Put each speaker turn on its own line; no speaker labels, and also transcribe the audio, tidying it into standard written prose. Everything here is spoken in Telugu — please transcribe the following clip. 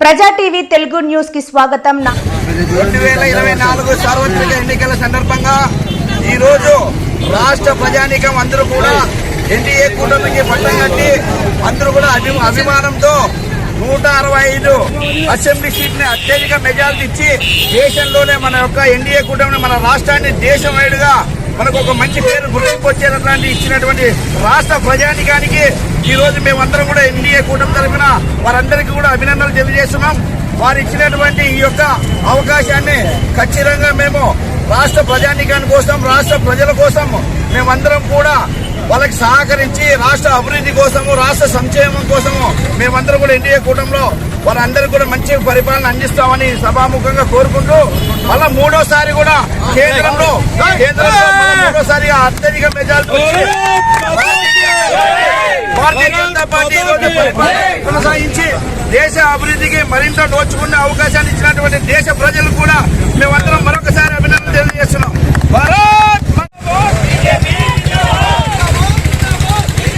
ప్రజా టీవీ తెలుగు న్యూస్ కి స్వాగతం.
2024 సార్వత్రిక ఎన్నికల సందర్భంగా ఈ రోజు రాష్ట్ర ప్రజానీకం అందరూ కూడా ఎన్డీఏ కూటమికి పట్టం కట్టి అందరూ కూడా అభిమానంతో 165 అసెంబ్లీ సీట్ని అత్యధిక మెజారిటీ ఇచ్చి దేశంలోనే మన యొక్క ఎన్డీఏ కూటమిని మన రాష్ట్రాన్ని దేశం వైడ్గా మనకు ఒక మంచి పేరు గుర్తింపు వచ్చేటట్లాంటి ఇచ్చినటువంటి రాష్ట్ర ప్రజానికానికి ఈ రోజు మేమందరం కూడా ఎన్డీఏ కూటమి తరఫున వారందరికీ కూడా అభినందనలు తెలియజేస్తున్నాం. వారు ఇచ్చినటువంటి ఈ యొక్క అవకాశాన్ని ఖచ్చితంగా మేము రాష్ట్ర ప్రజానికాని కోసం, రాష్ట్ర ప్రజల కోసం మేమందరం కూడా వాళ్ళకి సహకరించి రాష్ట్ర అభివృద్ధి కోసము, రాష్ట్ర సంక్షేమం కోసము మేమందరం కూడా ఎన్డీఏ కూటమిలో వారందరికీ కూడా మంచి పరిపాలన అందిస్తామని సభాముఖంగా కోరుకుంటూ మళ్ళా మూడోసారి కూడా కేంద్రంలో మూడోసారిగా అత్యధిక మెజారిటీ భారతీయ జనతా పార్టీ కొనసాగించి దేశ అభివృద్ధికి మరింత నోచుకునే అవకాశాన్ని ఇచ్చినటువంటి దేశ ప్రజలు కూడా